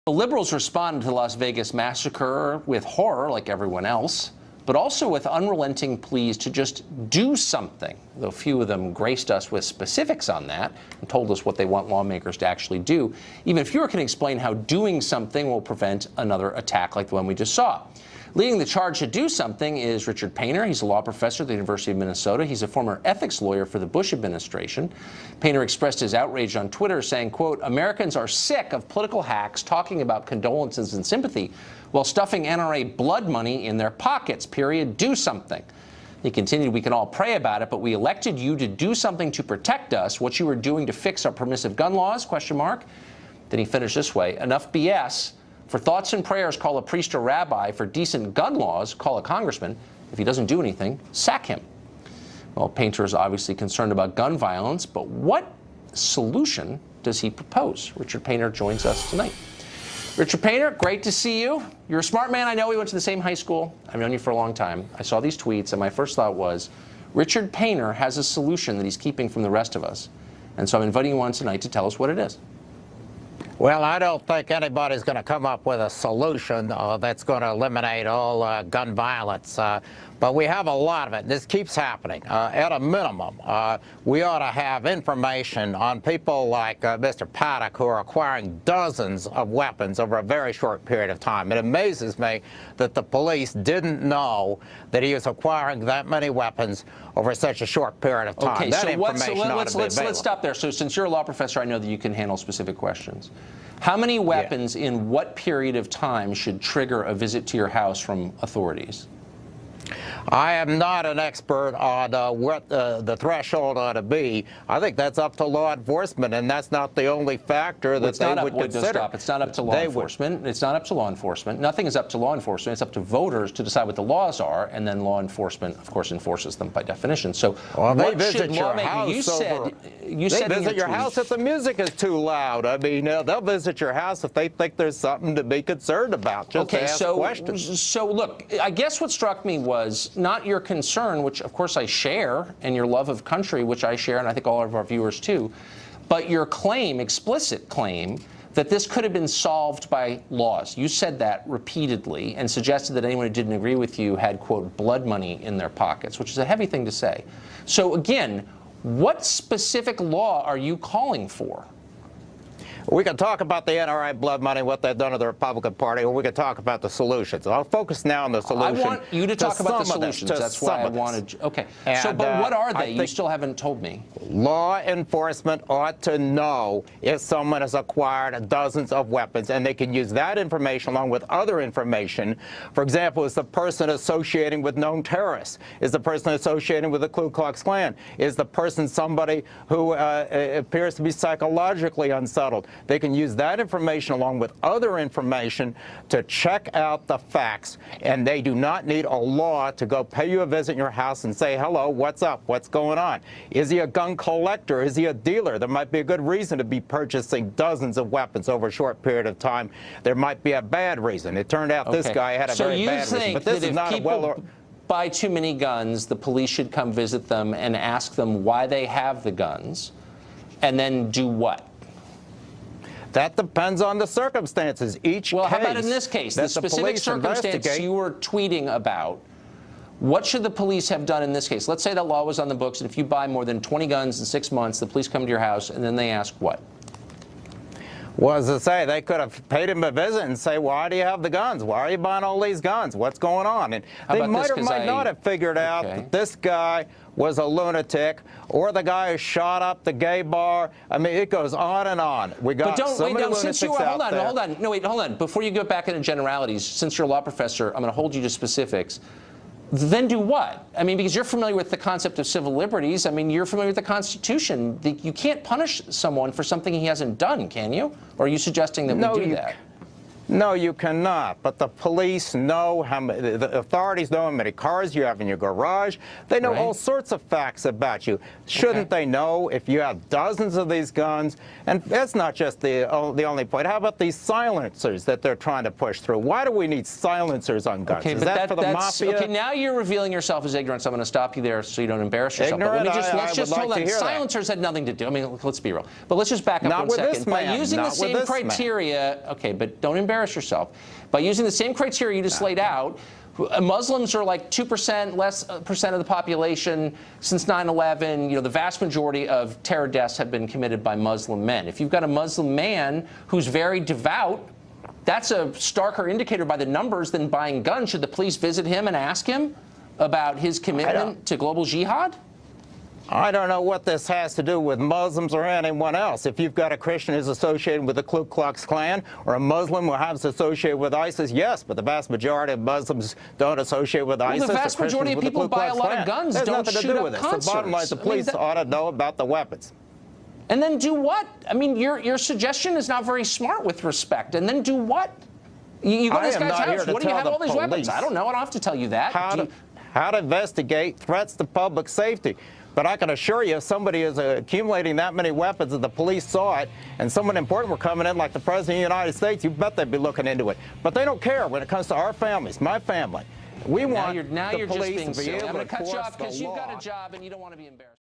The liberals responded to the Las Vegas massacre with horror, like everyone else, but also with unrelenting pleas to just do something, though few of them graced us with specifics on that and told us what they want lawmakers to actually do. Even fewer can explain how doing something will prevent another attack like the one we just saw. Leading the charge to do something is Richard Painter. He's a law professor at the University of Minnesota. He's a former ethics lawyer for the Bush administration. Painter expressed his outrage on Twitter, saying, quote, "Americans are sick of political hacks talking about condolences and sympathy while stuffing NRA blood money in their pockets, period. Do something." He continued, "We can all pray about it, but we elected you to do something to protect us. What you were doing to fix our permissive gun laws, question mark." Then he finished this way, "Enough BS. For thoughts and prayers, call a priest or rabbi. For decent gun laws, call a congressman. If he doesn't do anything, sack him." Well, Painter is obviously concerned about gun violence, but what solution does he propose? Richard Painter joins us tonight. Richard Painter, great to see you. You're a smart man. I know we went to the same high school. I've known you for a long time. I saw these tweets, and my first thought was, Richard Painter has a solution that he's keeping from the rest of us. And so I'm inviting you on tonight to tell us what it is. Well, I don't think anybody's going to come up with a solution that's going to eliminate all gun violence. But we have a lot of it. This keeps happening. At a minimum, we ought to have information on people like Mr. Paddock, who are acquiring dozens of weapons over a very short period of time. It amazes me that the police didn't know that he was acquiring that many weapons over such a short period of time. Okay, that so let's stop there. So since you're a law professor, I know that you can handle specific questions. How many weapons in what period of time should trigger a visit to your house from authorities? I am not an expert on what the threshold ought to be. I think that's up to law enforcement, and that's not the only factor that they would consider. It's not up to law enforcement. It's not up to law enforcement. Nothing is up to law enforcement. It's up to voters to decide what the laws are, and then law enforcement, of course, enforces them by definition. So, well, they what visit should your lawmakers? house They visit your house if the music is too loud. I mean, they'll visit your house if they think there's something to be concerned about. Just ask questions. So look, I guess what struck me was not your concern, which of course I share, and your love of country, which I share, and I think all of our viewers too, but your claim, explicit claim, that this could have been solved by laws. You said that repeatedly and suggested that anyone who didn't agree with you had, quote, blood money in their pockets, which is a heavy thing to say. So again, what specific law are you calling for? We can talk about the NRA blood money, what they've done to the Republican Party, or we can talk about the solutions. I'll focus now on the solution. I want you to talk about the solutions. That's why I wanted. Okay. So, but what are they? You still haven't told me. Law enforcement ought to know if someone has acquired dozens of weapons, and they can use that information along with other information. For example, is the person associating with known terrorists? Is the person associating with the Ku Klux Klan? Is the person somebody who appears to be psychologically unsettled? They can use that information along with other information to check out the facts, and they do not need a law to go pay you a visit in your house and say, hello, what's up, what's going on? Is he a gun collector? Is he a dealer? There might be a good reason to be purchasing dozens of weapons over a short period of time. There might be a bad reason. It turned out this guy had a very bad reason, but this is not a well... buy too many guns, the police should come visit them and ask them why they have the guns, and then do what? That depends on the circumstances. Well, how about in this case, the specific circumstance you were tweeting about? What should the police have done in this case? Let's say that law was on the books, and if you buy more than 20 guns in 6 months, the police come to your house, and then they ask what? Well, as I say, they could have paid him a visit and say, why do you have the guns? Why are you buying all these guns? What's going on? And they might or might not have figured out that this guy was a lunatic, or the guy who shot up the gay bar. I mean, it goes on and on. We got so many lunatics out there. Hold on. No, wait, hold on. Before you go back into generalities, since you're a law professor, I'm going to hold you to specifics. Then do what? I mean, because you're familiar with the concept of civil liberties. I mean, you're familiar with the Constitution. You can't punish someone for something he hasn't done, can you? Or are you suggesting that we do that? No, you cannot. But the police know how many, the authorities know how many cars you have in your garage. They know all sorts of facts about you. Shouldn't they know if you have dozens of these guns? And that's not just the only point. How about these silencers that they're trying to push through? Why do we need silencers on guns? Okay, Is that for the mafia? Okay, now you're revealing yourself as ignorant, so I'm going to stop you there so you don't embarrass yourself. Ignorant? But let's just hold on. Silencers Had nothing to do. I mean, let's be real. But let's just back up not one with second. This man. By using the same criteria, okay, but don't embarrass yourself. By using the same criteria you just laid out, Muslims are like 2% less percent of the population since 9/11. You know, the vast majority of terror deaths have been committed by Muslim men. If you've got a Muslim man who's very devout, that's a starker indicator by the numbers than buying guns. Should the police visit him and ask him about his commitment to global jihad? I don't know what this has to do with Muslims or anyone else. If you've got a Christian who's associated with the Ku Klux Klan or a Muslim who happens to associate with ISIS, yes, but the vast majority of Muslims don't associate with ISIS. The vast majority of people who buy a lot of guns don't shoot up concerts. The bottom line is the police ought to know about the weapons. And then do what? I mean, your suggestion is not very smart with respect. And then do what? You go to this guy's house. What do you have all these weapons? I don't know. I don't have to tell you that. How to investigate threats to public safety. But I can assure you, if somebody is accumulating that many weapons and the police saw it, and someone important were coming in like the President of the United States, you bet they'd be looking into it. But they don't care when it comes to our families, my family. We want the police to be able to enforce the law. I'm going to cut you off because you've got a job and you don't want to be embarrassed.